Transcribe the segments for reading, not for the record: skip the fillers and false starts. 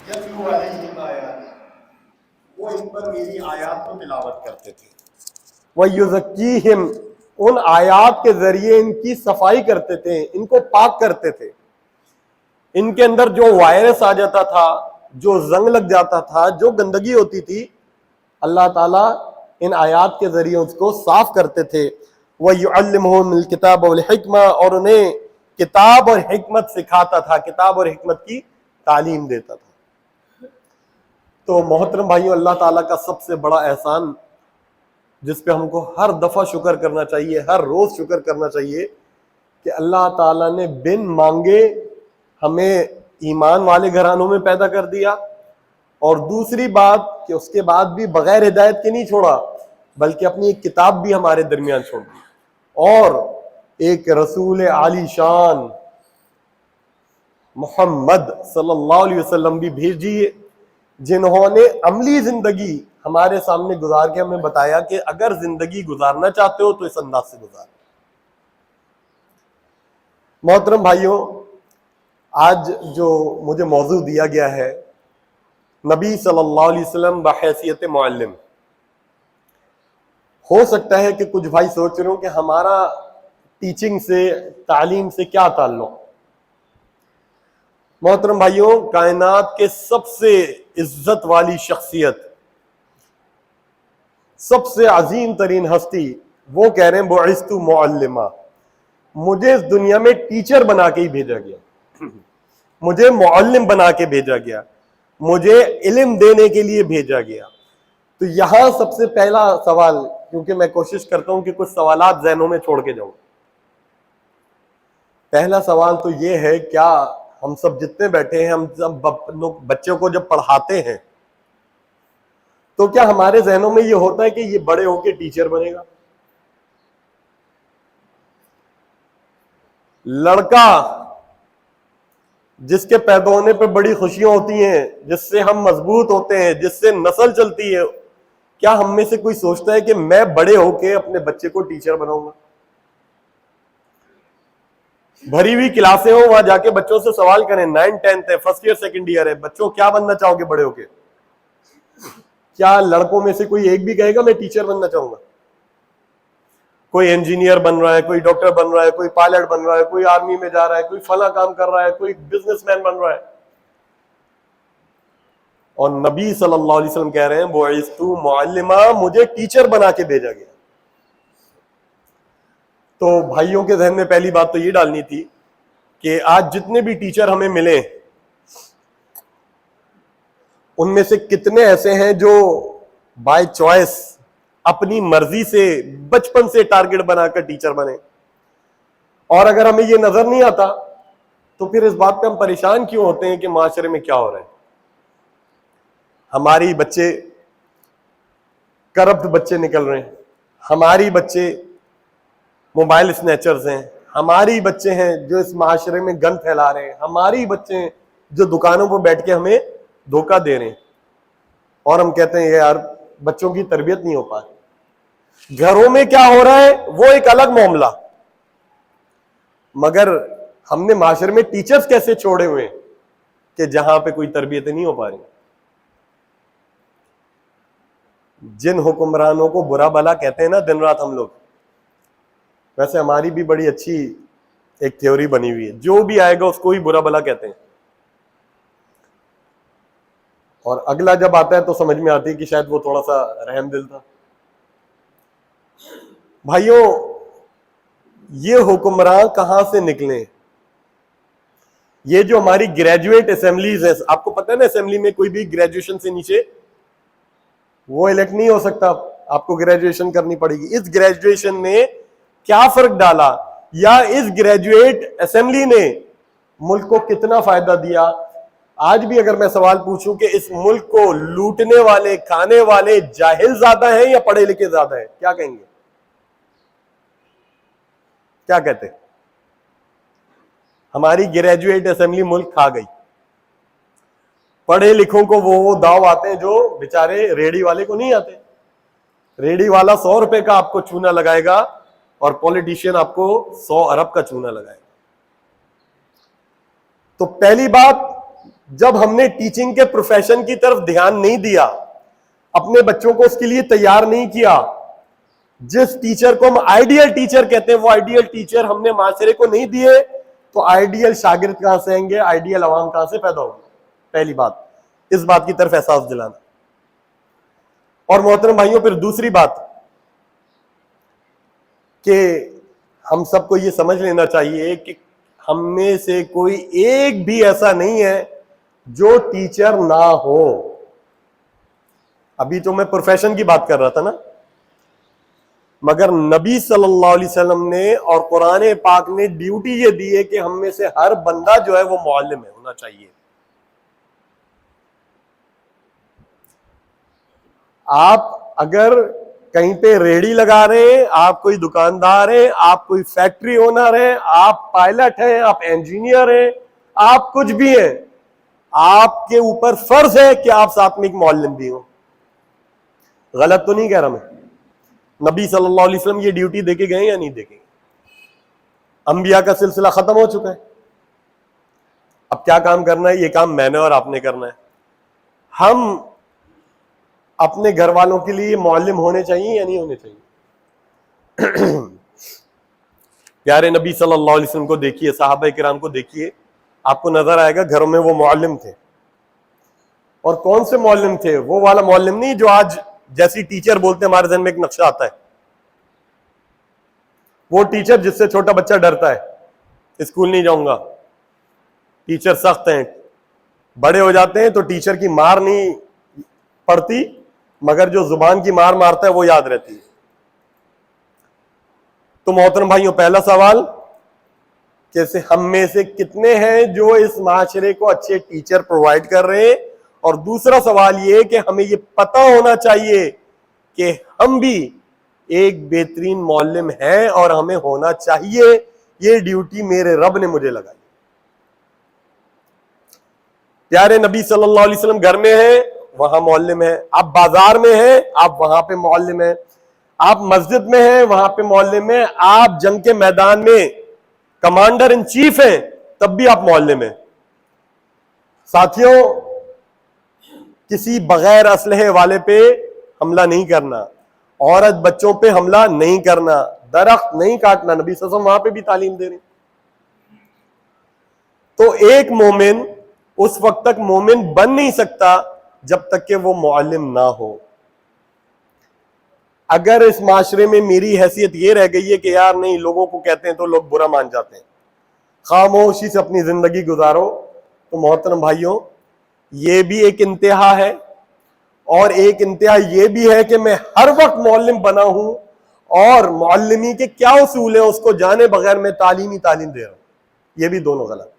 یتلو علیہم آیات، وہ ان پر میری آیات کو تلاوت کرتے تھے، وَيُزَكِّيهِمْ، ان آیات کے ذریعے ان کی صفائی کرتے تھے، ان کو پاک کرتے تھے۔ ان کے اندر جو وائرس آ جاتا تھا، جو زنگ لگ جاتا تھا، جو گندگی ہوتی تھی، اللہ تعالیٰ ان آیات کے ذریعے اس کو صاف کرتے تھے۔ وَيُعَلِّمُهُمُ الْكِتَابَ وَالْحِكْمَةَ، اور انہیں کتاب اور حکمت سکھاتا تھا، کتاب اور حکمت کی تعلیم دیتا تھا۔ تو محترم بھائیوں، اللہ تعالیٰ کا سب سے بڑا احسان جس پہ ہم کو ہر دفعہ شکر کرنا چاہیے، ہر روز شکر کرنا چاہیے، کہ اللہ تعالیٰ نے بن مانگے ہمیں ایمان والے گھرانوں میں پیدا کر دیا، اور دوسری بات کہ اس کے بعد بھی بغیر ہدایت کے نہیں چھوڑا، بلکہ اپنی ایک کتاب بھی ہمارے درمیان چھوڑ دی، اور ایک رسول عالی شان محمد صلی اللہ علیہ وسلم بھی بھیجیے، جنہوں نے عملی زندگی ہمارے سامنے گزار کے ہمیں بتایا کہ اگر زندگی گزارنا چاہتے ہو تو اس انداز سے گزار۔ محترم بھائیوں، آج جو مجھے موضوع دیا گیا ہے، نبی صلی اللہ علیہ وسلم بحیثیت معلم۔ ہو سکتا ہے کہ کچھ بھائی سوچ رہے ہوں کہ ہمارا ٹیچنگ سے، تعلیم سے کیا تعلق؟ محترم بھائیوں، کائنات کے سب سے عزت والی شخصیت، سب سے عظیم ترین ہستی، وہ کہہ رہے ہیں بعثت معلما، مجھے اس دنیا میں ٹیچر بنا کے ہی بھیجا گیا، مجھے معلم بنا کے بھیجا گیا، مجھے علم دینے کے لیے بھیجا گیا۔ تو یہاں سب سے پہلا سوال، کیونکہ میں کوشش کرتا ہوں کہ کچھ سوالات ذہنوں میں چھوڑ کے جاؤں، پہلا سوال تو یہ ہے، کیا ہم سب جتنے بیٹھے ہیں، ہم سب بچوں کو جب پڑھاتے ہیں تو کیا ہمارے ذہنوں میں یہ ہوتا ہے کہ یہ بڑے ہو کے ٹیچر بنے گا؟ لڑکا جس کے پیدا ہونے پہ بڑی خوشیاں ہوتی ہیں، جس سے ہم مضبوط ہوتے ہیں، جس سے نسل چلتی ہے، کیا ہم میں سے کوئی سوچتا ہے کہ میں بڑے ہو کے اپنے بچے کو ٹیچر بناؤں گا؟ بھری ہوئی کلاسیں ہوں، وہاں جا کے بچوں سے سوال کریں، 9 10 ہے، فرسٹ ایئر سیکنڈ ایئر ہے، بچوں کیا بننا چاہو گے بڑے ہو کے؟ کیا لڑکوں میں سے کوئی ایک بھی کہے گا میں ٹیچر بننا چاہوں گا؟ کوئی انجینئر بن رہا ہے، کوئی ڈاکٹر بن رہا ہے، کوئی پائلٹ بن رہا ہے، کوئی آرمی میں جا رہا ہے، کوئی فلاں کام کر رہا ہے، کوئی بزنس مین بن رہا ہے۔ اور نبی صلی اللہ علیہ وسلم کہہ رہے ہیں بعثت معلما، مجھے ٹیچر بنا کے بھیجا گیا۔ تو بھائیوں کے ذہن میں پہلی بات تو یہ ڈالنی تھی کہ آج جتنے بھی ٹیچر ہمیں ملے، ان میں سے کتنے ایسے ہیں جو بائی چوائس اپنی مرضی سے بچپن سے ٹارگٹ بنا کر ٹیچر بنے؟ اور اگر ہمیں یہ نظر نہیں آتا تو پھر اس بات پہ ہم پریشان کیوں ہوتے ہیں کہ معاشرے میں کیا ہو رہا ہے؟ ہماری بچے کرپٹ بچے نکل رہے ہیں، ہماری بچے موبائل اسنیچرز ہیں، ہماری بچے ہیں جو اس معاشرے میں گند پھیلا رہے ہیں، ہماری بچے ہیں جو دکانوں پر بیٹھ کے ہمیں دھوکہ دے رہے ہیں، اور ہم کہتے ہیں یار بچوں کی تربیت نہیں ہو پا رہی۔ گھروں میں کیا ہو رہا ہے وہ ایک الگ معاملہ، مگر ہم نے معاشرے میں ٹیچرز کیسے چھوڑے ہوئے ہیں کہ جہاں پہ کوئی تربیت نہیں ہو پا رہی۔ جن حکمرانوں کو برا بھلا کہتے ہیں نا دن رات ہم لوگ، ویسے ہماری بھی بڑی اچھی ایک تھیوری بنی ہوئی ہے، جو بھی آئے گا اس کو ہی برا بھلا کہتے ہیں، اور اگلا جب آتا ہے تو سمجھ میں آتی ہے کہ شاید وہ تھوڑا سا رحم دل تھا۔ بھائیوں، یہ حکمراں کہاں سے نکلے؟ یہ جو ہماری گریجویٹ اسمبلیز ہیں، آپ کو پتہ ہے نا اسمبلی میں کوئی بھی گریجویشن سے نیچے وہ الیکٹ نہیں ہو سکتا، آپ کو گریجویشن کرنی پڑے گی۔ اس گریجویشن نے کیا فرق ڈالا، یا اس گریجویٹ اسمبلی نے ملک کو کتنا فائدہ دیا؟ آج بھی اگر میں سوال پوچھوں کہ اس ملک کو لوٹنے والے، کھانے والے جاہل زیادہ ہیں یا پڑھے لکھے زیادہ ہیں، کیا کہیں گے؟ کیا کہتے؟ ہماری گریجویٹ اسمبلی ملک کھا گئی۔ پڑھے لکھوں کو وہ داؤ آتے ہیں جو بیچارے ریڑی والے کو نہیں آتے۔ ریڑی والا 100 روپے کا آپ کو چونا لگائے گا اور پولیٹیشین آپ کو 100 ارب کا چونا لگائے گا۔ تو پہلی بات جب ہم نے ٹیچنگ کے پروفیشن کی طرف دھیان نہیں دیا، اپنے بچوں کو اس کے لیے تیار نہیں کیا، جس ٹیچر کو ہم آئیڈیل ٹیچر کہتے ہیں وہ آئیڈیل ٹیچر ہم نے معاشرے کو نہیں دیے، تو آئیڈیل شاگرد کہاں سے آئیں گے، آئیڈیل عوام کہاں سے پیدا ہوگی؟ پہلی بات اس بات کی طرف احساس دلانا. اور محترم بھائیوں، پھر دوسری بات کہ ہم سب کو یہ سمجھ لینا چاہیے کہ ہم میں سے کوئی ایک بھی ایسا نہیں ہے جو ٹیچر نہ ہو. ابھی تو میں پروفیشن کی بات کر رہا تھا نا، مگر نبی صلی اللہ علیہ وسلم نے اور قرآن پاک نے ڈیوٹی یہ دی ہے کہ ہم میں سے ہر بندہ جو ہے وہ معلم ہونا چاہیے. آپ اگر کہیں پہ ریڑھی لگا رہے ہیں، آپ کوئی دکاندار ہیں، آپ کوئی فیکٹری اونر ہیں، آپ پائلٹ ہیں، آپ انجینئر ہیں، آپ کچھ بھی ہیں، آپ کے اوپر فرض ہے کہ آپ ساتھ میں ایک معلم بھی ہوں. غلط تو نہیں کہہ رہا میں؟ نبی صلی اللہ علیہ وسلم یہ ڈیوٹی دے کے گئے یا نہیں دے کے گئے؟ انبیاء کا سلسلہ ختم ہو چکا ہے. اب کیا کام کرنا ہے؟ یہ کام میں نے اور آپ نے کرنا ہے. ہم اپنے گھر والوں کے لیے معلم ہونے چاہیے یا نہیں ہونے چاہیے؟ پیارے نبی صلی اللہ علیہ وسلم کو دیکھیے، صحابہ کرام کو دیکھیے، آپ کو نظر آئے گا گھروں میں وہ معلم تھے. اور کون سے معلم تھے؟ وہ والا معلم نہیں جو آج جیسی ٹیچر بولتے ہیں ہمارے ذہن میں ایک نقشہ آتا ہے. وہ ٹیچر جس سے چھوٹا بچہ ڈرتا ہے، اسکول نہیں جاؤں گا، ٹیچر سخت ہیں. بڑے ہو جاتے ہیں تو ٹیچر کی مار نہیں پڑتی، مگر جو زبان کی مار مارتا ہے وہ یاد رہتی ہے. تو محترم بھائیوں، پہلا سوال جیسے ہم میں سے کتنے ہیں جو اس معاشرے کو اچھے ٹیچر پرووائڈ کر رہے ہیں، اور دوسرا سوال یہ کہ ہمیں یہ پتہ ہونا چاہیے کہ ہم بھی ایک بہترین معلم ہیں اور ہمیں ہونا چاہیے. یہ ڈیوٹی میرے رب نے مجھے لگائی. پیارے نبی صلی اللہ علیہ وسلم گھر میں ہیں، وہاں معلم ہے. آپ بازار میں ہیں، آپ وہاں پہ معلم ہیں. آپ مسجد میں ہیں، وہاں پہ معلم ہیں. آپ جنگ کے میدان میں کمانڈر ان چیف ہیں، تب بھی آپ معلم ہیں. ساتھیوں، کسی بغیر اسلحے والے پہ حملہ نہیں کرنا، عورت بچوں پہ حملہ نہیں کرنا، درخت نہیں کاٹنا. نبی صلی اللہ علیہ وسلم وہاں پہ بھی تعلیم دے رہے ہیں. تو ایک مومن اس وقت تک مومن بن نہیں سکتا جب تک کہ وہ معلم نہ ہو. اگر اس معاشرے میں میری حیثیت یہ رہ گئی ہے کہ یار نہیں، لوگوں کو کہتے ہیں تو لوگ برا مان جاتے ہیں، خاموشی سے اپنی زندگی گزارو، تو محترم بھائیوں یہ بھی ایک انتہا ہے. اور ایک انتہا یہ بھی ہے کہ میں ہر وقت معلم بنا ہوں اور معلمی کے کیا اصول ہیں اس کو جانے بغیر میں تعلیم دے رہا ہوں. یہ بھی دونوں غلط.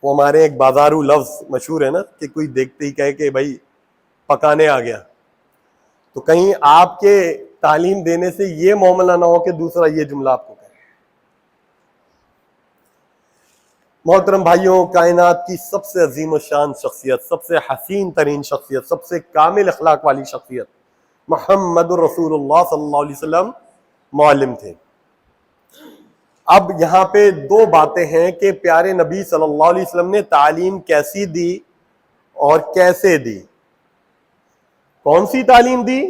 وہ ہمارے ایک بازارو لفظ مشہور ہے نا کہ کوئی دیکھتے ہی کہے کہ بھائی پکانے آ گیا. تو کہیں آپ کے تعلیم دینے سے یہ معاملہ نہ ہو کہ دوسرا یہ جملہ آپ کو کہے. محترم بھائیوں، کائنات کی سب سے عظیم و شان شخصیت، سب سے حسین ترین شخصیت، سب سے کامل اخلاق والی شخصیت محمد الرسول اللہ صلی اللہ علیہ وسلم معلم تھے. اب یہاں پہ دو باتیں ہیں کہ پیارے نبی صلی اللہ علیہ وسلم نے تعلیم کیسی دی اور کیسے دی، کون سی تعلیم دی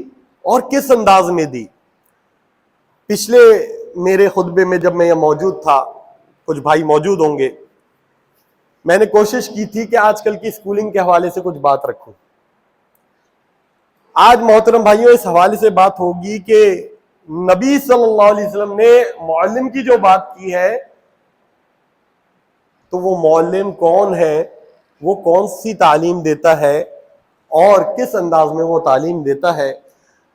اور کس انداز میں دی. پچھلے میرے خطبے میں جب میں یہ موجود تھا، کچھ بھائی موجود ہوں گے، میں نے کوشش کی تھی کہ آج کل کی سکولنگ کے حوالے سے کچھ بات رکھوں. آج محترم بھائیوں اس حوالے سے بات ہوگی کہ نبی صلی اللہ علیہ وسلم نے معلم کی جو بات کی ہے، تو وہ معلم کون ہے، وہ کون سی تعلیم دیتا ہے اور کس انداز میں وہ تعلیم دیتا ہے.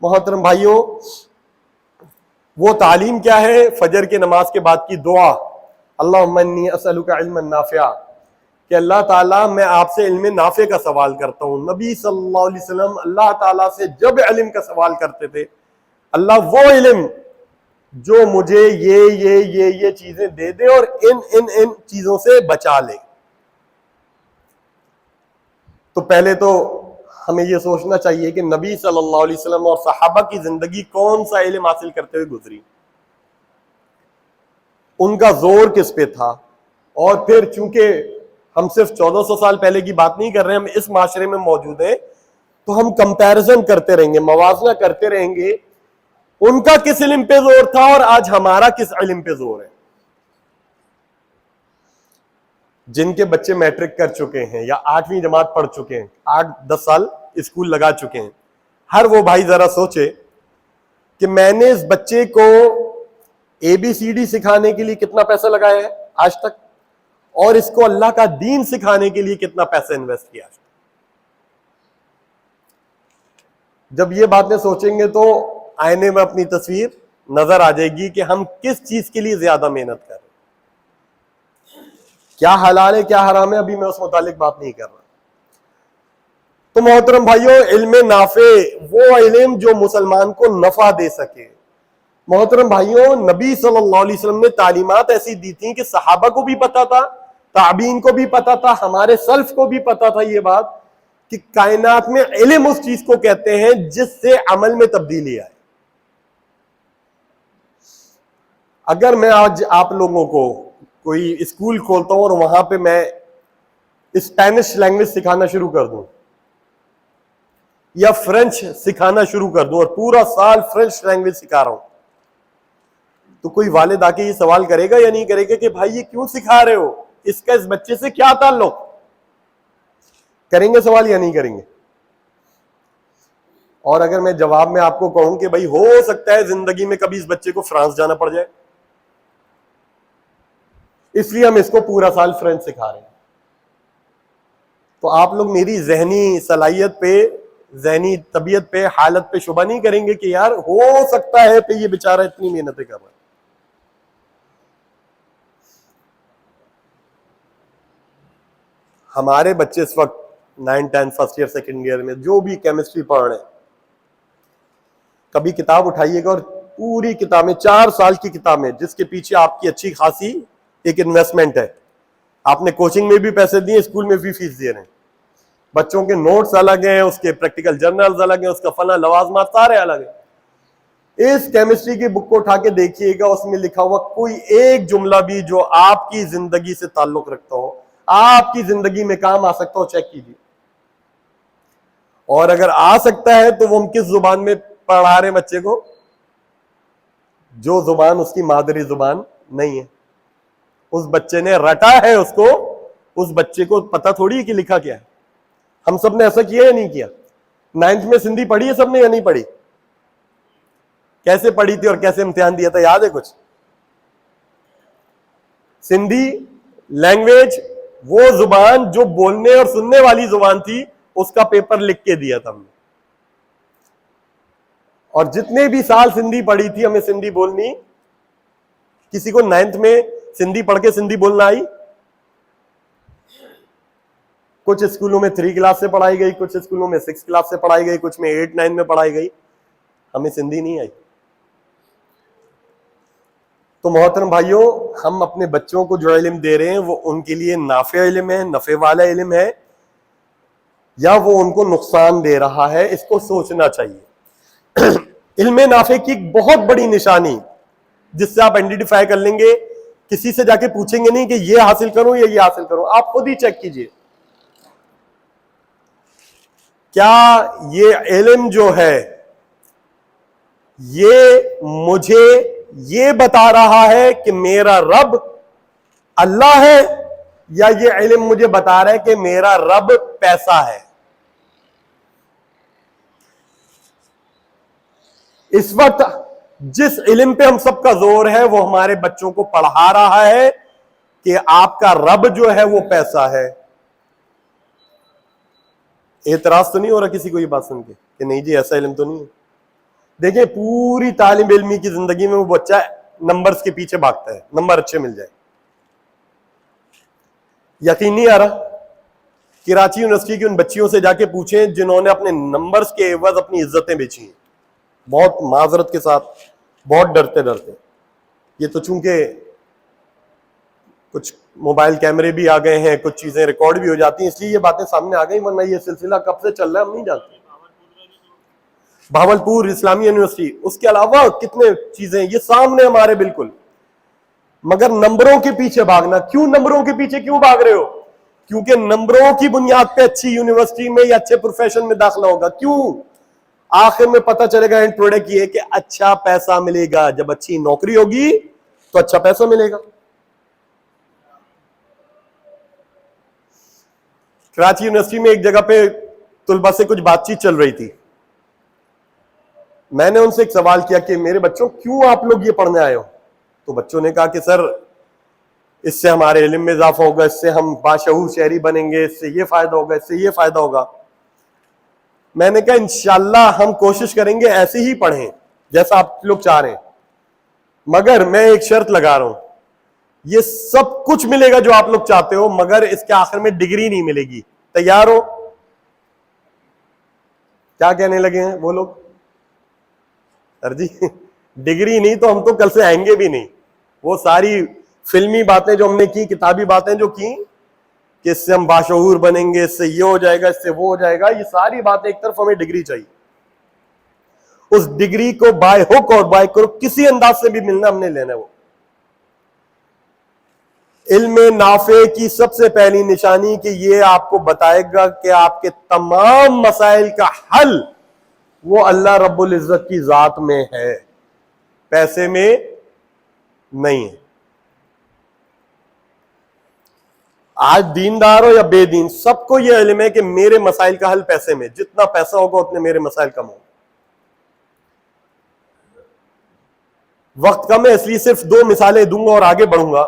محترم بھائیوں، وہ تعلیم کیا ہے؟ فجر کی نماز کے بعد کی دعا، اللہم انی اسألک علما نافعا، کہ اللہ تعالیٰ میں آپ سے علم نافع کا سوال کرتا ہوں. نبی صلی اللہ علیہ وسلم اللہ تعالیٰ سے جب علم کا سوال کرتے تھے، اللہ وہ علم جو مجھے یہ چیزیں دے دے اور ان چیزوں سے بچا لے. تو پہلے تو ہمیں یہ سوچنا چاہیے کہ نبی صلی اللہ علیہ وسلم اور صحابہ کی زندگی کون سا علم حاصل کرتے ہوئے گزری، ان کا زور کس پہ تھا. اور پھر چونکہ ہم صرف 1400 سال پہلے کی بات نہیں کر رہے ہیں, ہم اس معاشرے میں موجود ہیں, تو ہم کمپیرزن کرتے رہیں گے, موازنہ کرتے رہیں گے, ان کا کس علم پہ زور تھا اور آج ہمارا کس علم پہ زور ہے. جن کے بچے میٹرک کر چکے ہیں یا 8ویں جماعت پڑھ چکے ہیں, 8-10 سال اسکول لگا چکے ہیں, ہر وہ بھائی ذرا سوچے کہ میں نے اس بچے کو ABCD سکھانے کے لیے کتنا پیسہ لگایا ہے آج تک, اور اس کو اللہ کا دین سکھانے کے لیے کتنا پیسہ انویسٹ کیا. جب یہ باتیں سوچیں گے تو آئینے میں اپنی تصویر نظر آ جائے گی کہ ہم کس چیز کے لیے زیادہ محنت کر رہے ہیں. کیا حلال ہے کیا حرام ہے ابھی میں اس متعلق بات نہیں کر رہا. تو محترم بھائیوں, علم نافع وہ علم جو مسلمان کو نفع دے سکے. محترم بھائیوں, نبی صلی اللہ علیہ وسلم نے تعلیمات ایسی دی تھیں کہ صحابہ کو بھی پتا تھا, تابعین کو بھی پتا تھا, ہمارے سلف کو بھی پتا تھا یہ بات کہ کائنات میں علم اس چیز کو کہتے ہیں جس سے عمل میں تبدیلی آئے. اگر میں آج آپ لوگوں کو کوئی اسکول کھولتا ہوں اور وہاں پہ میں اسپینش لینگویج سکھانا شروع کر دوں یا فرینچ سکھانا شروع کر دوں اور پورا سال فرینچ لینگویج سکھا رہا ہوں, تو کوئی والد آ کے یہ سوال کرے گا یا نہیں کرے گا کہ بھائی یہ کیوں سکھا رہے ہو, اس کا اس بچے سے کیا تعلق؟ کریں گے سوال یا نہیں کریں گے؟ اور اگر میں جواب میں آپ کو کہوں کہ بھائی ہو سکتا ہے زندگی میں کبھی اس بچے کو فرانس جانا پڑ جائے, اس لیے ہم اس کو پورا سال فرینچ سکھا رہے ہیں, تو آپ لوگ میری ذہنی صلاحیت پہ, ذہنی طبیعت پہ, حالت پہ شبہ نہیں کریں گے کہ یار ہو سکتا ہے کہ یہ بیچارہ اتنی محنتیں کر رہا ہے. ہمارے بچے اس وقت 9, 10 فرسٹ ایئر سیکنڈ ایئر میں جو بھی کیمسٹری پڑھ رہے ہیں, کبھی کتاب اٹھائیے گا اور پوری کتابیں 4 سال کی کتابیں جس کے پیچھے آپ کی اچھی خاصی ایک انویسٹمنٹ ہے, آپ نے کوچنگ میں بھی پیسے دیے, اسکول میں بھی فیس دے رہے ہیں, بچوں کے نوٹس الگ ہیں, اس کے پریکٹیکل جرنلز الگ ہیں, اس کا فلاں لوازمات سارے الگ ہیں. اس کیمسٹری کی بک کو اٹھا کے دیکھیے گا, اس میں لکھا ہوا کوئی ایک جملہ بھی جو آپ کی زندگی سے تعلق رکھتا ہو, آپ کی زندگی میں کام آ سکتا ہو, چیک کیجیے. اور اگر آ سکتا ہے تو وہ ہم کس زبان میں پڑھا رہے ہیں بچے کو؟ جو زبان اس کی مادری زبان نہیں ہے. اس بچے نے رٹا ہے اس کو, اس بچے کو پتہ تھوڑی ہے کہ لکھا کیا ہے. ہم سب نے ایسا کیا یا نہیں کیا؟ 9th میں سندھی پڑھی ہے سب نے یا نہیں پڑھی؟ کیسے پڑھی تھی اور کیسے امتحان دیا تھا, یاد ہے کچھ؟ سندھی لینگویج وہ زبان جو بولنے اور سننے والی زبان تھی, اس کا پیپر لکھ کے دیا تھا ہم نے. اور جتنے بھی سال سندھی پڑھی تھی ہمیں سندھی بولنی, کسی کو 9th میں سندھی پڑھ کے سندھی بولنا آئی؟ کچھ اسکولوں میں 3 کلاس سے پڑھائی گئی, کچھ اسکولوں میں 6 کلاس سے پڑھائی گئی, کچھ میں 8, 9 میں پڑھائی گئی, ہمیں سندھی نہیں آئی. تو محترم بھائیوں, ہم اپنے بچوں کو جو علم دے رہے ہیں وہ ان کے لیے نافع علم ہے, نفع والا علم ہے, یا وہ ان کو نقصان دے رہا ہے, اس کو سوچنا چاہیے. علم نافع کی ایک بہت بڑی نشانی جس سے آپ آئیڈینٹیفائی کر لیں گے, کسی سے جا کے پوچھیں گے نہیں کہ یہ حاصل کروں یا یہ حاصل کروں, آپ خود ہی چیک کیجئے کیا یہ علم جو ہے یہ مجھے یہ بتا رہا ہے کہ میرا رب اللہ ہے, یا یہ علم مجھے بتا رہا ہے کہ میرا رب پیسہ ہے. اس وقت جس علم پہ ہم سب کا زور ہے وہ ہمارے بچوں کو پڑھا رہا ہے کہ آپ کا رب جو ہے وہ پیسہ ہے. اعتراض تو نہیں ہو رہا کسی کو یہ بات سن کے کہ نہیں جی ایسا علم تو نہیں ہے؟ دیکھیں پوری طالب علمی کی زندگی میں وہ بچہ نمبرز کے پیچھے بھاگتا ہے, نمبر اچھے مل جائے. یقین نہیں آ رہا؟ کراچی یونیورسٹی کی ان بچیوں سے جا کے پوچھیں جنہوں نے اپنے نمبرز کے عوض اپنی عزتیں بیچی ہیں, بہت معذرت کے ساتھ, بہت ڈرتے ڈرتے. یہ تو چونکہ کچھ موبائل کیمرے بھی آ گئے ہیں, کچھ چیزیں ریکارڈ بھی ہو جاتی ہیں, اس لیے یہ باتیں سامنے آ گئی, ورنہ یہ سلسلہ کب سے چل رہا ہے ہم نہیں جانتے. بھاولپور اسلامی یونیورسٹی, اس کے علاوہ کتنے چیزیں یہ سامنے ہمارے بالکل. مگر نمبروں کے پیچھے بھاگنا, کیوں نمبروں کے پیچھے کیوں بھاگ رہے ہو؟ کیونکہ نمبروں کی بنیاد پہ اچھی یونیورسٹی میں یا اچھے پروفیشن میں داخلہ ہوگا. کیوں؟ آخر میں پتہ چلے گا اینڈ پروڈکٹ یہ کہ اچھا پیسہ ملے گا. جب اچھی نوکری ہوگی تو اچھا پیسہ ملے گا. کراچی یونیورسٹی میں ایک جگہ پہ طلباء سے کچھ بات چیت چل رہی تھی. میں نے ان سے ایک سوال کیا کہ میرے بچوں کیوں آپ لوگ یہ پڑھنے آئے ہو؟ تو بچوں نے کہا کہ سر اس سے ہمارے علم میں اضافہ ہوگا, اس سے ہم باشعور شہری بنیں گے, اس سے یہ فائدہ ہوگا, اس سے یہ فائدہ ہوگا. میں نے کہا انشاءاللہ ہم کوشش کریں گے ایسے ہی پڑھیں جیسا آپ لوگ چاہ رہے ہیں, مگر میں ایک شرط لگا رہا ہوں, یہ سب کچھ ملے گا جو آپ لوگ چاہتے ہو, مگر اس کے آخر میں ڈگری نہیں ملے گی. تیار ہو؟ کیا کہنے لگے ہیں وہ لوگ؟ سر جی ڈگری نہیں تو ہم تو کل سے آئیں گے بھی نہیں. وہ ساری فلمی باتیں جو ہم نے کی, کتابی باتیں جو کی کہ اس سے ہم باشعور بنیں گے, اس سے یہ ہو جائے گا, اس سے وہ ہو جائے گا, یہ ساری باتیں ایک طرف, ہمیں ڈگری چاہیے. اس ڈگری کو بائی ہک اور بائی کروک کسی انداز سے بھی ملنا ہم نے لینا ہے. وہ علم نافع کی سب سے پہلی نشانی کہ یہ آپ کو بتائے گا کہ آپ کے تمام مسائل کا حل وہ اللہ رب العزت کی ذات میں ہے, پیسے میں نہیں ہے. آج دیندار ہو یا بے دین, سب کو یہ علم ہے کہ میرے مسائل کا حل پیسے میں, جتنا پیسہ ہوگا اتنے میرے مسائل کم ہوں. وقت کم ہے اس لیے صرف 2 مثالیں دوں گا اور آگے بڑھوں گا.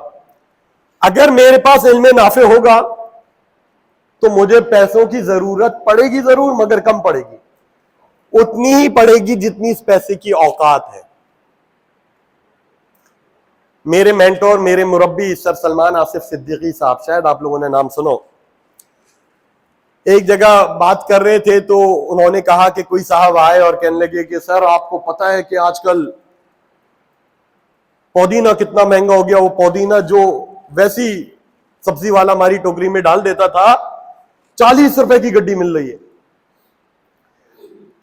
اگر میرے پاس علم نافع ہوگا تو مجھے پیسوں کی ضرورت پڑے گی ضرور, مگر کم پڑے گی, اتنی ہی پڑے گی جتنی اس پیسے کی اوقات ہے. میرے مینٹور, میرے مربی سر سلمان آصف صدیقی صاحب, شاید آپ لوگوں نے نام سنو, ایک جگہ بات کر رہے تھے تو انہوں نے کہا کہ کوئی صاحب آئے اور کہنے لگے کہ سر آپ کو پتا ہے کہ آج کل پودینہ کتنا مہنگا ہو گیا. وہ پودینہ جو ویسی سبزی والا ہماری ٹوکری میں ڈال دیتا تھا 40 روپے کی گڈی مل رہی ہے.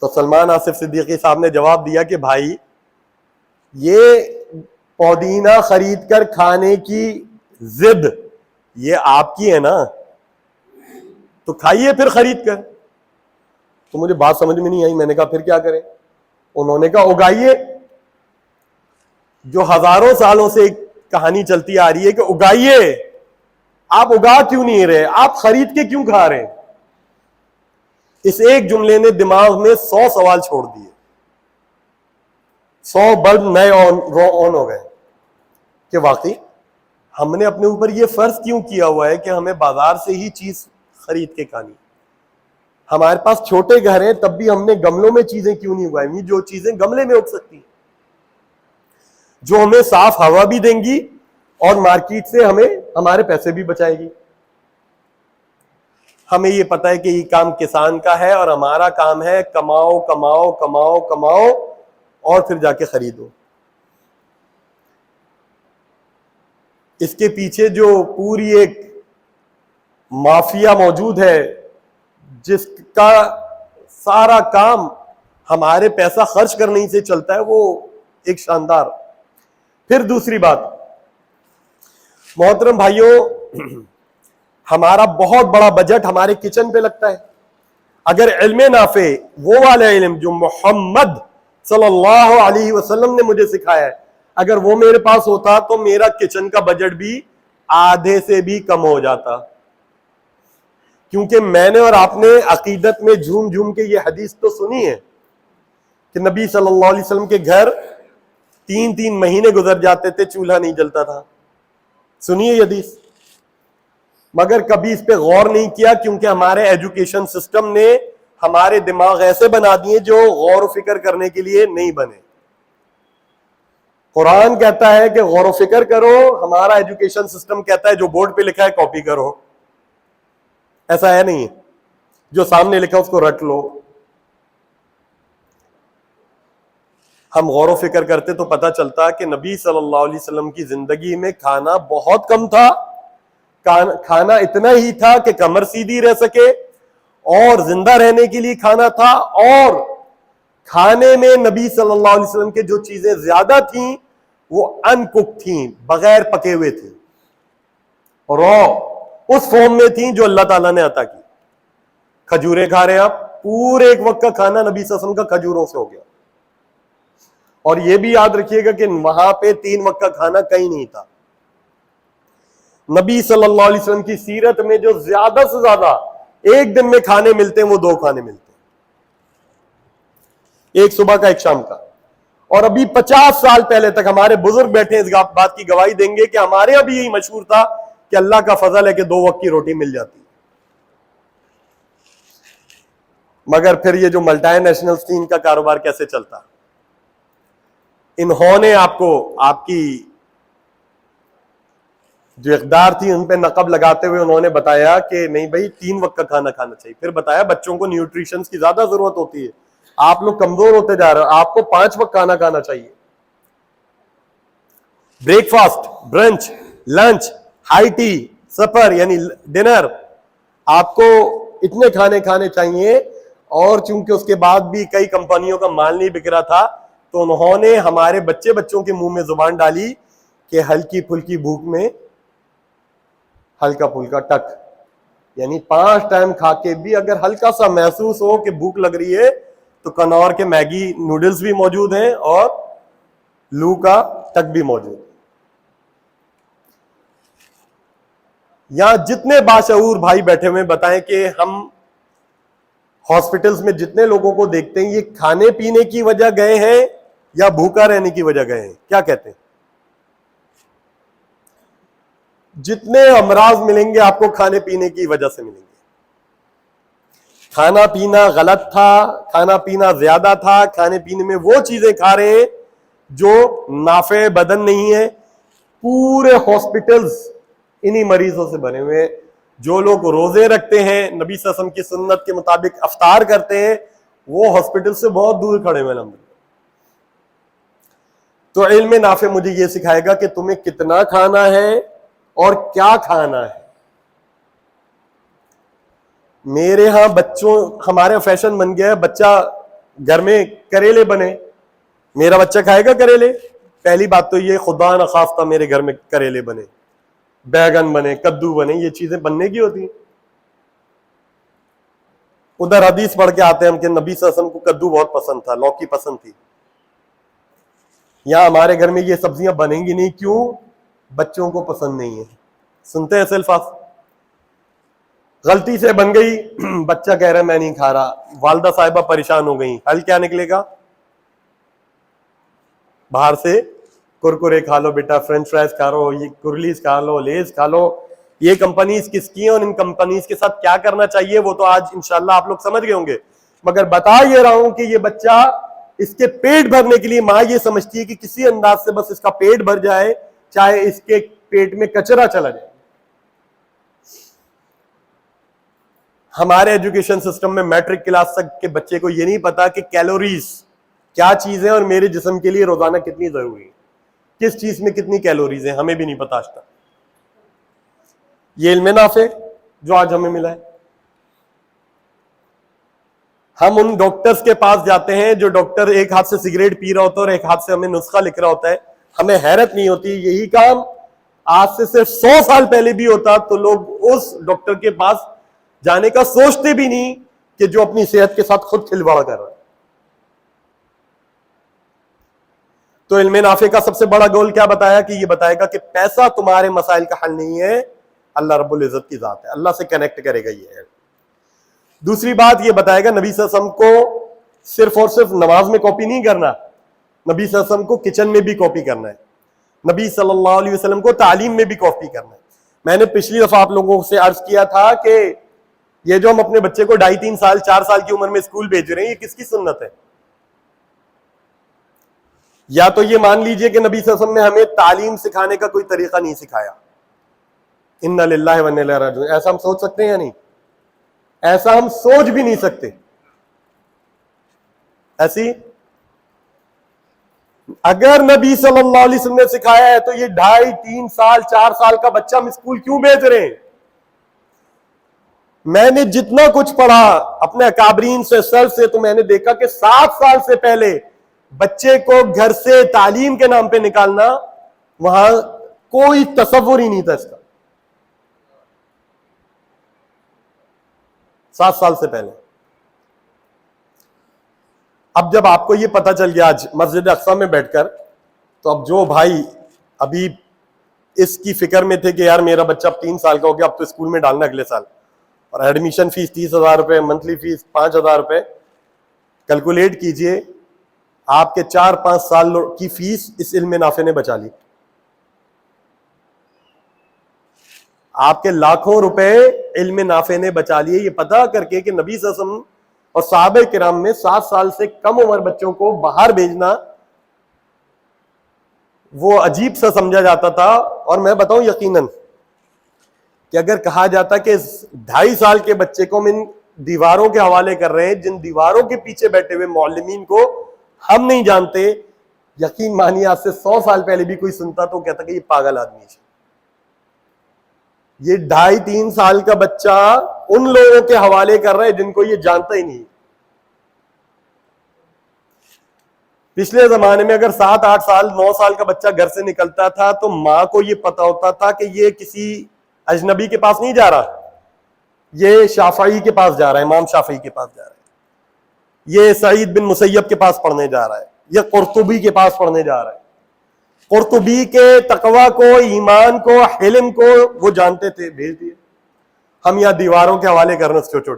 تو سلمان آصف صدیقی صاحب نے جواب دیا کہ بھائی یہ پودینہ خرید کر کھانے کی ضد یہ آپ کی ہے نا, تو کھائیے پھر خرید کر. تو مجھے بات سمجھ میں نہیں آئی, میں نے کہا پھر کیا کریں؟ انہوں نے کہا اگائیے. جو ہزاروں سالوں سے ایک کہانی چلتی آ رہی ہے کہ اگائیے, آپ اگا کیوں نہیں رہے, آپ خرید کے کیوں کھا رہے ہیں؟ اس ایک جملے نے دماغ میں 100 سوال چھوڑ دیے, 100 بلب نئے آن ہو گئے کہ واقعی ہم نے اپنے اوپر یہ فرض کیوں کیا ہوا ہے کہ ہمیں بازار سے ہی چیز خرید کے کھانی. ہمارے پاس چھوٹے گھر ہیں تب بھی ہم نے گملوں میں چیزیں کیوں نہیں اگائی, جو چیزیں گملے میں اگ سکتی ہیں, جو ہمیں صاف ہوا بھی دیں گی اور مارکیٹ سے ہمیں ہمارے پیسے بھی بچائے گی. ہمیں یہ پتا ہے کہ یہ کام کسان کا ہے اور ہمارا کام ہے کماؤ کماؤ کماؤ کماؤ اور پھر جا کے خریدو. اس کے پیچھے جو پوری ایک مافیا موجود ہے جس کا سارا کام ہمارے پیسہ خرچ کرنے سے چلتا ہے, وہ ایک شاندار. پھر دوسری بات, محترم بھائیوں, ہمارا بہت بڑا بجٹ ہمارے کچن پہ لگتا ہے. اگر علم نافع, وہ والا علم جو محمد صلی اللہ علیہ وسلم نے مجھے سکھایا ہے, اگر وہ میرے پاس ہوتا تو میرا کچن کا بجٹ بھی آدھے سے بھی کم ہو جاتا. کیونکہ میں نے اور آپ نے عقیدت میں جھوم جھوم کے یہ حدیث تو سنی ہے کہ نبی صلی اللہ علیہ وسلم کے گھر 3 مہینے گزر جاتے تھے, چولہا نہیں جلتا تھا. سنیے یہ حدیث, مگر کبھی اس پہ غور نہیں کیا کیونکہ ہمارے ایجوکیشن سسٹم نے ہمارے دماغ ایسے بنا دیے جو غور و فکر کرنے کے لیے نہیں بنے. قرآن کہتا ہے کہ غور و فکر کرو, ہمارا ایجوکیشن سسٹم کہتا ہے جو بورڈ پہ لکھا ہے کاپی کرو. ایسا ہے نہیں, جو سامنے لکھا اس کو رٹ لو. ہم غور و فکر کرتے تو پتہ چلتا کہ نبی صلی اللہ علیہ وسلم کی زندگی میں کھانا بہت کم تھا. کھانا اتنا ہی تھا کہ کمر سیدھی رہ سکے, اور زندہ رہنے کے لیے کھانا تھا, اور کھانے میں نبی صلی اللہ علیہ وسلم کے جو چیزیں زیادہ تھیں وہ ان کک تھیں, بغیر پکے ہوئے تھے, رو. اس فارم میں تھیں جو اللہ تعالیٰ نے عطا کی. کھجوریں کھا رہے ہیں آپ, پورے ایک وقت کا کھانا نبی صلی اللہ علیہ وسلم کا کھجوروں سے ہو گیا. اور یہ بھی یاد رکھیے گا کہ وہاں پہ 3 وقت کا کھانا کہیں نہیں تھا. نبی صلی اللہ علیہ وسلم کی سیرت میں جو زیادہ سے زیادہ ایک دن میں کھانے ملتے ہیں وہ 2 کھانے ملتے ہیں, ایک صبح کا ایک شام کا. اور ابھی 50 سال پہلے تک ہمارے بزرگ بیٹھے اس بات کی گواہی دیں گے کہ ہمارے یہاں بھی یہی مشہور تھا کہ اللہ کا فضل ہے کہ 2 وقت کی روٹی مل جاتی. مگر پھر یہ جو ملٹی نیشنل تھی ان کا کاروبار کیسے چلتا؟ انہوں نے آپ کی جو اقدار تھی ان پہ نقب لگاتے ہوئے انہوں نے بتایا کہ نہیں بھائی 3 وقت کا کھانا کھانا چاہیے. پھر بتایا بچوں کو نیوٹریشنز کی زیادہ ضرورت ہوتی ہے, آپ لوگ کمزور ہوتے جا رہے ہیں, آپ کو 5 وقت کھانا کھانا چاہیے. Break fast, brunch, lunch, high T, super یعنی ڈنر, آپ کو اتنے کھانے کھانے چاہیے. اور چونکہ اس کے بعد بھی کئی کمپنیوں کا مال نہیں بک رہا تھا تو انہوں نے ہمارے بچوں کے منہ میں زبان ڈالی کہ ہلکی پھلکی بھوک میں ہلکا پھلکا ٹک, یعنی 5 ٹائم کھا کے بھی اگر ہلکا سا محسوس ہو کہ بھوک لگ رہی ہے تو کنور کے میگی نوڈلز بھی موجود ہیں اور لو کا ٹک بھی موجود ہے. یہاں جتنے باشعور بھائی بیٹھے ہوئے بتائیں کہ ہم ہاسپٹلز میں جتنے لوگوں کو دیکھتے ہیں یہ کھانے پینے کی وجہ گئے ہیں یا بھوکا رہنے کی وجہ گئے ہیں؟ کیا کہتے ہیں؟ جتنے امراض ملیں گے آپ کو کھانے پینے کی وجہ سے ملیں گے. کھانا پینا غلط تھا, کھانا پینا زیادہ تھا, کھانے پینے میں وہ چیزیں کھا رہے ہیں جو نافع بدن نہیں ہے. پورے ہاسپٹلز انہی مریضوں سے بنے ہوئے. جو لوگ روزے رکھتے ہیں, نبی صلی اللہ علیہ وسلم کی سنت کے مطابق افطار کرتے ہیں, وہ ہاسپٹل سے بہت دور کھڑے ہوئے الحمدللہ. تو علم نافع مجھے یہ سکھائے گا کہ تمہیں کتنا کھانا ہے اور کیا کھانا ہے. میرے ہاں ہمارے فیشن بن گیا ہے بچہ گھر میں کریلے بنے. میرا بچہ کھائے گا کریلے؟ پہلی بات تو یہ خدا نخواستہ میرے گھر میں کریلے بنے, بیگن بنے, کدو بنے, یہ چیزیں بننے کی ہوتی ہیں. ادھر حدیث پڑھ کے آتے ہیں ہم کہ نبی صلی اللہ علیہ وسلم کو کدو بہت پسند تھا, لوکی پسند تھی. یہاں ہمارے گھر میں یہ سبزیاں بنیں گی نہیں. کیوں؟ بچوں کو پسند نہیں ہے. سنتے ہیں الفاظ, غلطی سے بن گئی, بچہ کہہ رہا ہے میں نہیں کھا رہا, والدہ صاحبہ پریشان ہو گئی, حل کیا نکلے گا؟ باہر سے کرکرے کھا لو بیٹا, فرینچ فرائز کھا لو, یہ کرلیز کھا لو, لیز کھا لو. یہ کمپنیز کس کی ہیں اور ان کمپنیز کے ساتھ کیا کرنا چاہیے وہ تو آج انشاءاللہ آپ لوگ سمجھ گئے ہوں گے. مگر بتا یہ رہا ہوں کہ یہ بچہ اس کے پیٹ بھرنے کے لیے ماں یہ سمجھتی ہے کہ کسی انداز سے بس اس کا پیٹ بھر جائے, چاہے اس کے پیٹ میں کچرا چلا جائے. ہمارے ایجوکیشن سسٹم میں میٹرک کلاس تک کے بچے کو یہ نہیں پتا کہ کیلوریز کیا چیز ہے اور میرے جسم کے لیے روزانہ کتنی ضروری ہے, کس چیز میں کتنی کیلوریز ہیں, ہمیں بھی نہیں پتا آج تک. یہ علم نافع جو آج ہمیں ملا ہے. ہم ان ڈاکٹرز کے پاس جاتے ہیں جو ڈاکٹر ایک ہاتھ سے سگریٹ پی رہا ہوتا ہے اور ایک ہاتھ سے ہمیں نسخہ لکھ رہا ہوتا ہے. ہمیں حیرت نہیں ہوتی, یہی کام آج سے صرف 100 سال پہلے بھی ہوتا تو لوگ اس ڈاکٹر کے پاس جانے کا سوچتے بھی نہیں کہ جو اپنی صحت کے ساتھ خود کھلواڑ کر رہا ہے. تو علم نافع کا سب سے بڑا گول کیا بتایا؟ کہ یہ بتائے گا کہ پیسہ تمہارے مسائل کا حل نہیں ہے, اللہ رب العزت کی ذات ہے, اللہ سے کنیکٹ کرے گا. یہ ہے. دوسری بات یہ بتائے گا نبی صلی اللہ علیہ وسلم کو صرف اور صرف نماز میں کاپی نہیں کرنا, نبی صلی اللہ علیہ وسلم کو کچن میں بھی کاپی کرنا ہے, نبی صلی اللہ علیہ وسلم کو تعلیم میں بھی کاپی کرنا ہے. میں نے پچھلی دفعہ آپ لوگوں سے عرض کیا تھا کہ یہ جو ہم اپنے بچے کو 2.5-3 سال 4 سال کی عمر میں اسکول بھیج رہے ہیں یہ کس کی سنت ہے؟ یا تو یہ مان لیجئے کہ نبی صلی اللہ علیہ وسلم نے ہمیں تعلیم سکھانے کا کوئی طریقہ نہیں سکھایا. انا للہ و انا الیہ راجعون. ایسا ہم سوچ سکتے ہیں یا نہیں؟ ایسا ہم سوچ بھی نہیں سکتے. ایسی اگر نبی صلی اللہ علیہ وسلم نے سکھایا ہے تو یہ 2.5-3 سال 4 سال کا بچہ ہم اسکول کیوں بھیج رہے ہیں؟ میں نے جتنا کچھ پڑھا اپنے اکابرین سے سر سے تو میں نے دیکھا کہ 7 سال سے پہلے بچے کو گھر سے تعلیم کے نام پہ نکالنا وہاں کوئی تصور ہی نہیں تھا اس کا. 7 سال سے پہلے. اب جب آپ کو یہ پتا چل گیا آج مسجد اقصیٰ میں بیٹھ کر, تو اب جو بھائی ابھی اس کی فکر میں تھے کہ یار میرا بچہ اب 3 سال کا ہو گیا, اب تو اسکول میں ڈالنا اگلے سال, اور ایڈمیشن فیس 30,000 روپے, منتھلی فیس 5,000 روپے, کیلکولیٹ کیجئے آپ کے 4-5 سال کی فیس اس علم نافع نے بچا لی. آپ کے لاکھوں روپے علم نافع نے بچا لیے, یہ پتا کر کے کہ نبی صلی اللہ علیہ وسلم اور صحابہ کرام میں 7 سال سے کم عمر بچوں کو باہر بھیجنا وہ عجیب سا سمجھا جاتا تھا. اور میں بتاؤں یقیناً کہ اگر کہا جاتا کہ 2.5 سال کے بچے کو ہم ان دیواروں کے حوالے کر رہے ہیں جن دیواروں کے پیچھے بیٹھے ہوئے معلمین کو ہم نہیں جانتے, یقین مانیے آج سے 100 سال پہلے بھی کوئی سنتا تو کہتا کہ یہ پاگل آدمی ہے. یہ 2.5-3 سال کا بچہ ان لوگوں کے حوالے کر رہا ہے جن کو یہ جانتا ہی نہیں. پچھلے زمانے میں اگر 7-8 سال 9 سال کا بچہ گھر سے نکلتا تھا تو ماں کو یہ پتا ہوتا تھا کہ یہ کسی اجنبی کے پاس نہیں جا رہا, یہ شافعی کے پاس جا رہا ہے, امام شافعی کے پاس جا رہا ہے, یہ سعید بن مسیب کے پاس پڑھنے جا رہا ہے, یہ قرطبی کے پاس پڑھنے جا رہا ہے. قرطبی کے تقوی کو, ایمان کو, حلم کو وہ جانتے تھے, بھیج دیے. ہم یہاں دیواروں کے حوالے کرنا چھوٹے.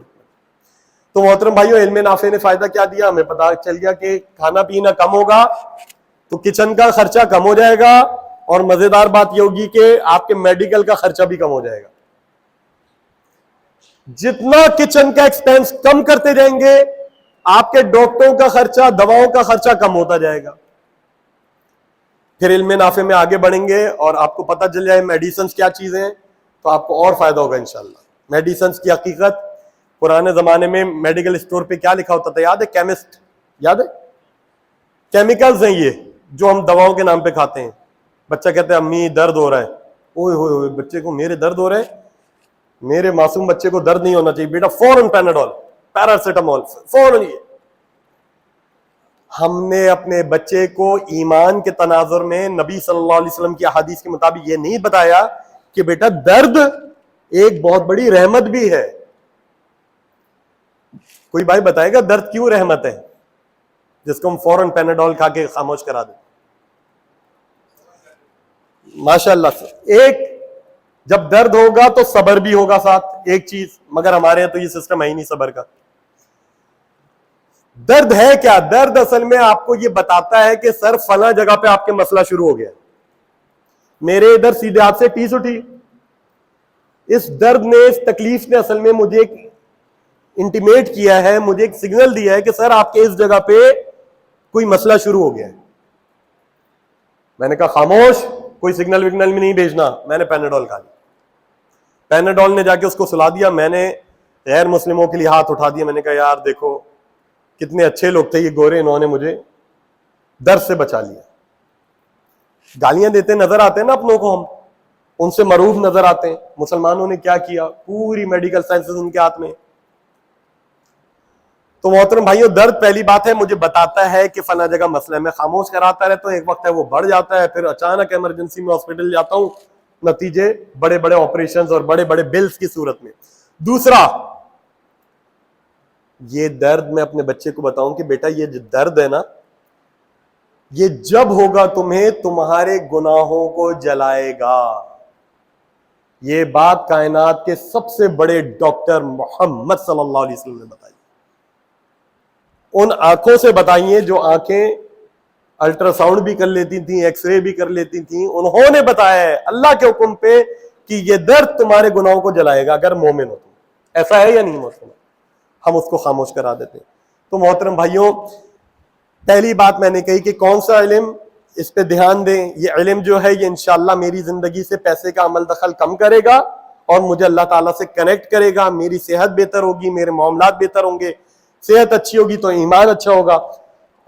تو محترم بھائیو, علم نافع نے فائدہ کیا دیا, ہمیں پتا چل گیا کہ کھانا پینا کم ہوگا تو کچن کا خرچہ کم ہو جائے گا, اور مزیدار بات یہ ہوگی کہ آپ کے میڈیکل کا خرچہ بھی کم ہو جائے گا. جتنا کچن کا ایکسپینس کم کرتے جائیں گے آپ کے ڈاکٹروں کا خرچہ, دواؤں کا خرچہ کم ہوتا جائے گا. پھر علم نافع میں آگے بڑھیں گے اور آپ کو پتہ چل جائے میڈیسنز کیا چیزیں ہیں تو آپ کو اور فائدہ ہوگا انشاءاللہ. میڈیسنز کی حقیقت, پرانے زمانے میں میڈیکل اسٹور پہ کیا لکھا ہوتا تھا یاد ہے؟ کیمسٹ, یاد ہے؟ کیمیکلز ہیں یہ جو ہم دواؤں کے نام پہ کھاتے ہیں. بچہ کہتے ہیں امی درد ہو رہا ہے, اوئے ہوئے ہوئے بچے کو میرے درد ہو رہے ہیں, میرے معصوم بچے کو درد نہیں ہونا چاہیے بیٹا, فوراً پیناڈول, پیراسیٹامول, فوراً. یہ ہم نے اپنے بچے کو ایمان کے تناظر میں نبی صلی اللہ علیہ وسلم کی احادیث کے مطابق یہ نہیں بتایا کہ بیٹا درد ایک بہت بڑی رحمت بھی ہے. کوئی بھائی بتائے گا درد کیوں رحمت ہے جس کو ہم فوراً پیناڈول کھا کے خاموش کرا دیں؟ ماشاءاللہ سے ایک جب درد ہوگا تو صبر بھی ہوگا ساتھ, ایک چیز, مگر ہمارے یہاں تو یہ سسٹم ہے ہی نہیں صبر کا. درد ہے کیا؟ درد اصل میں آپ کو یہ بتاتا ہے کہ سر فلاں جگہ پہ آپ کے مسئلہ شروع ہو گیا, میرے ادھر سیدھے آپ سے ٹیس اٹھی. اس درد نے, اس تکلیف نے اصل میں مجھے ایک انٹیمیٹ کیا ہے, مجھے ایک سگنل دیا ہے کہ سر آپ کے اس جگہ پہ کوئی مسئلہ شروع ہو گیا ہے. میں نے کہا خاموش, کوئی سگنل وگنل میں نہیں بھیجنا. میں نے پیناڈول کھا لیا. پیناڈول نے جا کے اس کو سلا دیا. میں نے غیر مسلموں کے لیے ہاتھ اٹھا دیا. میں نے کہا یار دیکھو کتنے اچھے لوگ تھے یہ گورے, انہوں نے مجھے درد سے بچا لیا. گالیاں دیتے نظر آتے ہیں نا اپنوں کو, ہم ان سے معروف نظر آتے ہیں. مسلمانوں نے کیا کیا, پوری میڈیکل سائنسز ان کے ہاتھ میں. تو محترم بھائیوں, درد پہلی بات ہے مجھے بتاتا ہے کہ فلاں جگہ مسئلہ ہے, میں خاموش کراتا رہتا ہوں. ایک وقت ہے وہ بڑھ جاتا ہے, پھر اچانک ایمرجنسی میں ہاسپٹل جاتا ہوں, نتیجے بڑے بڑے آپریشنز اور بڑے بڑے بلز کی صورت میں. دوسرا, یہ درد میں اپنے بچے کو بتاؤں کہ بیٹا یہ جو درد ہے نا, یہ جب ہوگا تمہیں تمہارے گناہوں کو جلائے گا. یہ بات کائنات کے سب سے بڑے ڈاکٹر محمد صلی اللہ علیہ وسلم نے بتائی. ان آنکھوں سے بتائیے جو آنکھیں الٹرا ساؤنڈ بھی کر لیتی تھیں, ایکس رے بھی کر لیتی تھیں. انہوں نے بتایا ہے اللہ کے حکم پہ کہ یہ درد تمہارے گناہوں کو جلائے گا اگر مومن ہو تم. ایسا ہے یا نہیں محترم؟ ہم اس کو خاموش کرا دیتے. تو محترم بھائیوں, پہلی بات میں نے کہی کہ کون سا علم, اس پہ دھیان دیں. یہ علم جو ہے یہ انشاءاللہ میری زندگی سے پیسے کا عمل دخل کم کرے گا اور مجھے اللہ تعالیٰ سے کنیکٹ کرے گا. میری صحت بہتر ہوگی, میرے معاملات بہتر ہوں گے. صحت اچھی ہوگی تو ایمان اچھا ہوگا.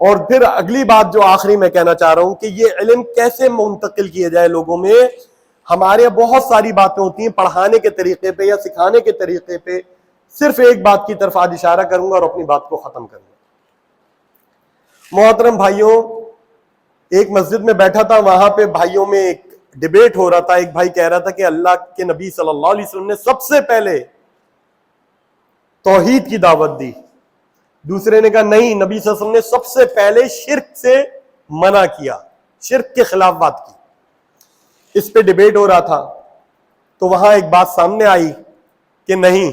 اور پھر اگلی بات جو آخری میں کہنا چاہ رہا ہوں کہ یہ علم کیسے منتقل کیا جائے لوگوں میں. ہمارے بہت ساری باتیں ہوتی ہیں پڑھانے کے طریقے پہ یا سکھانے کے طریقے پہ. صرف ایک بات کی طرف آج اشارہ کروں گا اور اپنی بات کو ختم کروں گا. محترم بھائیوں, ایک مسجد میں بیٹھا تھا, وہاں پہ بھائیوں میں ایک ڈیبیٹ ہو رہا تھا. ایک بھائی کہہ رہا تھا کہ اللہ کے نبی صلی اللہ علیہ وسلم نے سب سے پہلے توحید کی دعوت دی. دوسرے نے کہا نہیں, نبی صلی اللہ علیہ وسلم نے سب سے پہلے شرک سے منع کیا, شرک کے خلاف بات کی. اس پہ ڈیبیٹ ہو رہا تھا تو وہاں ایک بات سامنے آئی کہ نہیں,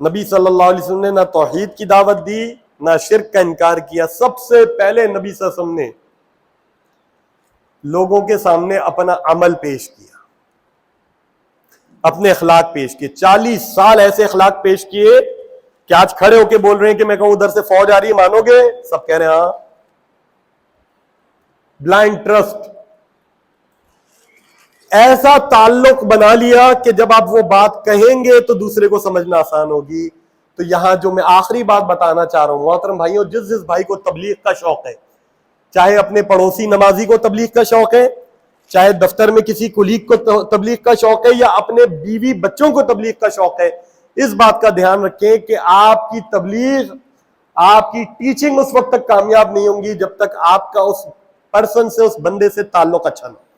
نبی صلی اللہ علیہ وسلم نے نہ توحید کی دعوت دی نہ شرک کا انکار کیا. سب سے پہلے نبی صلی اللہ علیہ وسلم نے لوگوں کے سامنے اپنا عمل پیش کیا, اپنے اخلاق پیش کیے. 40 سال ایسے اخلاق پیش کیے کہ آج کھڑے ہو کے بول رہے ہیں کہ میں کہوں ادھر سے فوج آ رہی ہے, مانو گے؟ سب کہہ رہے ہیں ہاں. بلائنڈ ٹرسٹ, ایسا تعلق بنا لیا کہ جب آپ وہ بات کہیں گے تو دوسرے کو سمجھنا آسان ہوگی. تو یہاں جو میں آخری بات بتانا چاہ رہا ہوں محترم بھائیوں, جس بھائی کو تبلیغ کا شوق ہے, چاہے اپنے پڑوسی نمازی کو تبلیغ کا شوق ہے, چاہے دفتر میں کسی کولیگ کو تبلیغ کا شوق ہے, یا اپنے بیوی بچوں کو تبلیغ کا شوق ہے, اس بات کا دھیان رکھیں کہ آپ کی تبلیغ, آپ کی ٹیچنگ اس وقت تک کامیاب نہیں ہوں گی جب تک آپ کا اس پرسن سے, اس بندے سے تعلق اچھا نہ ہو.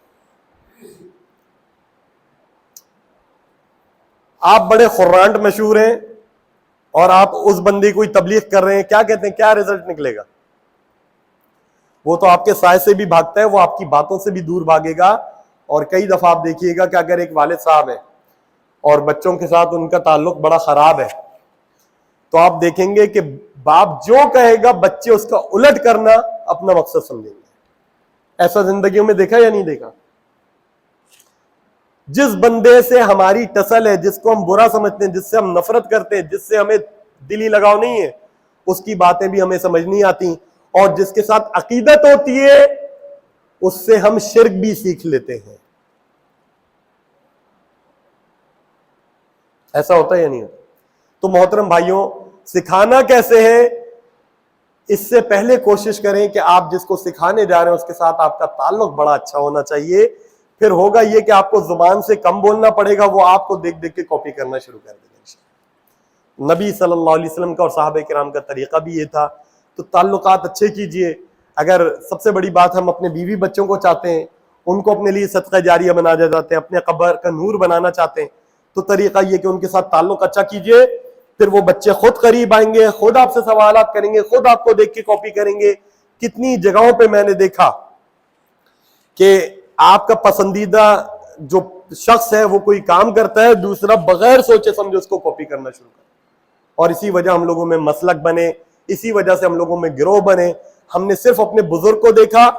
آپ بڑے خرانٹ مشہور ہیں اور آپ اس بندے کو تبلیغ کر رہے ہیں, کیا کہتے ہیں, کیا رزلٹ نکلے گا؟ وہ تو آپ کے سائے سے بھی بھاگتا ہے, وہ آپ کی باتوں سے بھی دور بھاگے گا. اور کئی دفعہ آپ دیکھیے گا کہ اگر ایک والد صاحب ہے اور بچوں کے ساتھ ان کا تعلق بڑا خراب ہے تو آپ دیکھیں گے کہ باپ جو کہے گا بچے اس کا الٹ کرنا اپنا مقصد سمجھیں گے. ایسا زندگیوں میں دیکھا یا نہیں دیکھا؟ جس بندے سے ہماری ٹسل ہے, جس کو ہم برا سمجھتے ہیں, جس سے ہم نفرت کرتے ہیں, جس سے ہمیں دلی لگاؤ نہیں ہے, اس کی باتیں بھی ہمیں سمجھ نہیں آتی. اور جس کے ساتھ عقیدت ہوتی ہے اس سے ہم شرک بھی سیکھ لیتے ہیں. ایسا ہوتا ہے یا نہیں ہوتا؟ تو محترم بھائیوں, سکھانا کیسے ہے, اس سے پہلے کوشش کریں کہ آپ جس کو سکھانے جا رہے ہیں اس کے ساتھ آپ کا تعلق بڑا اچھا ہونا چاہیے. پھر ہوگا یہ کہ آپ کو زبان سے کم بولنا پڑے گا, وہ آپ کو دیکھ دیکھ کے کاپی کرنا شروع کر دیں گے. نبی صلی اللہ علیہ وسلم کا اور صحابہ کرام کا طریقہ بھی یہ تھا. تو تعلقات اچھے کیجئے. اگر سب سے بڑی بات, ہم اپنے بیوی بچوں کو چاہتے ہیں, ان کو اپنے لیے صدقہ جاریہ بنا جاتے ہیں, اپنے قبر کا نور بنانا چاہتے ہیں, تو طریقہ یہ کہ ان کے ساتھ تعلق اچھا کیجئے. پھر وہ بچے خود قریب آئیں گے, خود آپ سے سوالات کریں گے, خود آپ کو دیکھ کے کاپی کریں گے. کتنی جگہوں پہ میں نے دیکھا کہ آپ کا پسندیدہ جو شخص ہے وہ کوئی کام کرتا ہے, دوسرا بغیر سوچے سمجھے اس کو کاپی کرنا شروع کرتا ہے. اور اسی وجہ ہم لوگوں میں مسلک بنے, اسی وجہ سے ہم لوگوں میں گروہ بنے. ہم نے صرف اپنے بزرگ کو دیکھا,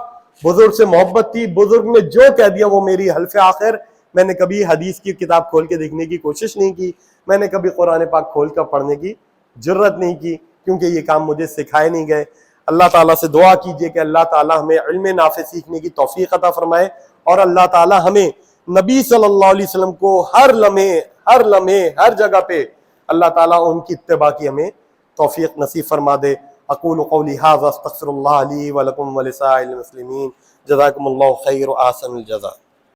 بزرگ سے محبت تھی, بزرگ نے جو کہہ دیا وہ میری حلف آخر. میں نے کبھی حدیث کی کتاب کھول کے دیکھنے کی کوشش نہیں کی, میں نے کبھی قرآن پاک کھول کر پڑھنے کی جرت نہیں کی, کیونکہ یہ کام مجھے سکھائے نہیں گئے. اللہ تعالیٰ سے دعا کیجئے کہ اللہ تعالیٰ ہمیں علم نافع سیکھنے کی توفیق عطا فرمائے, اور اللہ تعالیٰ ہمیں نبی صلی اللہ علیہ وسلم کو ہر لمحے ہر جگہ پہ اللہ تعالیٰ ان کی اتباع کی ہمیں توفیق نصیب فرما دے. اقول قولی ھذا استغفر اللہ لی ولکم ولسائر المسلمین. جزاکم اللہ خیر و احسن الجزاء.